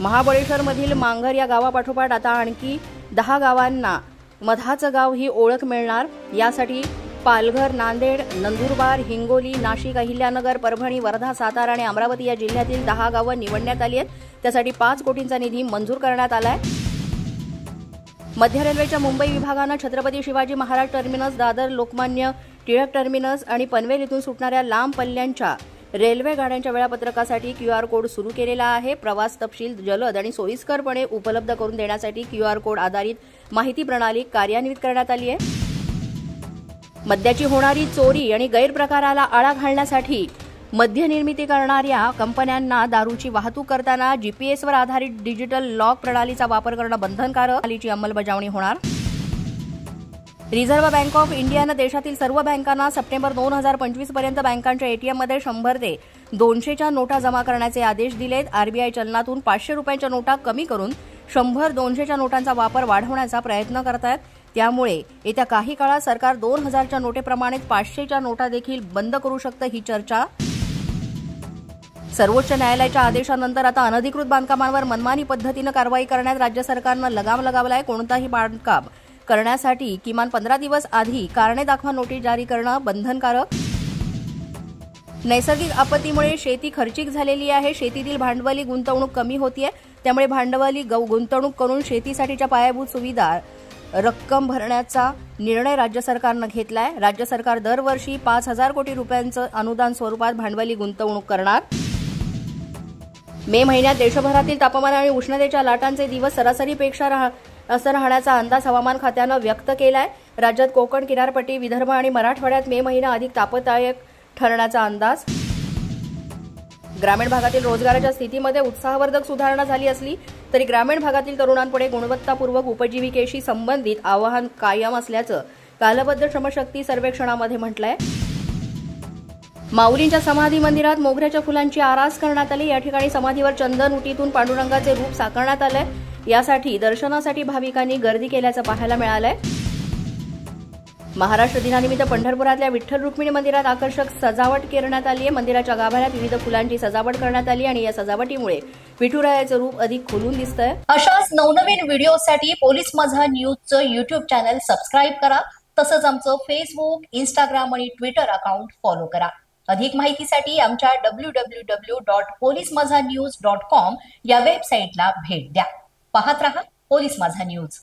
महाबळेश्वरमधील मांगर या गावापाठोपाठ आता आणखी 10 गावांना मधाचं गाव ही ओळख मिळणार। यासाठी पालघर, नांदेड, नंदुरबार, हिंगोली, नाशिक, अहिल्यानगर, परभणी, वर्धा, सातारा आणि अमरावती या जिल्ह्यातील 10 गावं निवडण्यात आली आहेत। त्यासाठी 5 कोटींचा निधी मंजूर करण्यात आलाय। मध्य रेल्वेच्या मुंबई विभागानं छत्रपती शिवाजी महाराज टर्मिनस, दादर, लोकमान्य टिळक टर्मिनस आणि पनवेल इथून सुटणाऱ्या लांब पल्ल्यांच्या रेल्वे गाड्यांच्या वेळापत्रकासाठी क्यूआर कोड सुरू केलेला आहे। प्रवास तपशील जलद आणि सोयीस्करपणे उपलब्ध करून देण्यासाठी क्यूआर कोड आधारित माहिती प्रणाली कार्यान्वित करण्यात आली आहे। मद्याची होणारी चोरी आणि गैरप्रकाराला आळा घालण्यासाठी मद्य निर्मिती करणाऱ्या कंपन्यांना दारूची वाहतूक करताना जीपीएसवर आधारित डिजिटल लॉक प्रणालीचा वापर करणं बंधनकारक। प्रणालीची अंमलबजावणी होणार। रिझर्व्ह बँक ऑफ इंडियानं देशातील सर्व बँकांना सप्टेंबर 2025 पर्यंत बँकांच्या एटीएममध्ये 100 ते 200च्या नोटा जमा करण्याचे आदेश दिलेत। आरबीआय चलनातून 500 रुपयांच्या नोटा कमी करून 100-200च्या नोटांचा वापर वाढवण्याचा प्रयत्न करत आहेत। त्यामुळे येत्या काही काळात सरकार 2000च्या नोटेप्रमाणेच 500च्या नोटा देखील बंद करू शकतं, ही चर्चा। सर्वोच्च न्यायालयाच्या आदेशानंतर आता अनधिकृत बांधकामांवर मनमानी पद्धतीनं कारवाई करण्यात राज्य सरकारनं लगाम लगावलाय। कोणताही बांधकाम करण्यासाठी किमान 15 दिवस आधी कारणे दाखवा नोटीस जारी करणं बंधनकारक। नैसर्गिक आपत्तीमुळे शेती खर्चिक झालेली आहे। शेतीतील भांडवली गुंतवणूक कमी होतीये, त्यामुळे भांडवली गुंतवणूक करून शेतीसाठीच्या पायाभूत सुविधा रक्कम भरण्याचा निर्णय राज्य सरकारनं घेतलाय। राज्य सरकार दरवर्षी 5000 कोटी रुपयांचं अनुदान स्वरूपात भांडवली गुंतवणूक करणार। मे महिन्यात देशभरातील तापमान आणि उष्णतेच्या लाटांचे दिवस सरासरीपेक्षा राहण्याचा अंदाज हवामान खात्यानं व्यक्त केलाय। राज्यात कोकण किनारपट्टी, विदर्भ आणि मराठवाड्यात मे महिना अधिक तापदायक ठरण्याचा अंदाज। ग्रामीण भागातील रोजगाराच्या स्थितीमध्ये उत्साहवर्धक सुधारणा झाली असली तरी ग्रामीण भागातील तरुणांपुढे गुणवत्तापूर्वक उपजीविकेशी संबंधित आव्हान कायम असल्याचं कालबद्ध श्रमशक्ती सर्वेक्षणामध्ये म्हटलंय। माऊलींच्या समाधी मंदिरात मोगऱ्याच्या फुलांची आरास करण्यात आली। या ठिकाणी समाधीवर चंदन उटीतून पांडुरंगाचे रूप साकारण्यात आलंय। यासाठी दर्शनासाठी भाविकांनी गर्दी केल्याचं पाहायला मिळालंय। महाराष्ट्र दिनानिमित्त पंढरपुरातल्या विठ्ठल रुक्मिणी मंदिरात आकर्षक सजावट करण्यात आली आहे। मंदिराच्या गाभाऱ्यात विविध फुलांची सजावट करण्यात आली आणि या सजावटीमुळे विठुरायाचं रूप अधिक खुलून दिसतंय। अशाच नवनवीन व्हिडिओसाठी पोलीस माझा न्यूजचं YouTube चॅनल सबस्क्राइब करा। तसंच आमचं फेसबुक, इंस्टाग्राम आणि ट्विटर अकाउंट फॉलो करा। अधिक माहितीसाठी आमच्या www.polismazhanews.com या वेबसाईटला भेट द्या। पाहत रहा पोलीस माझा न्यूज।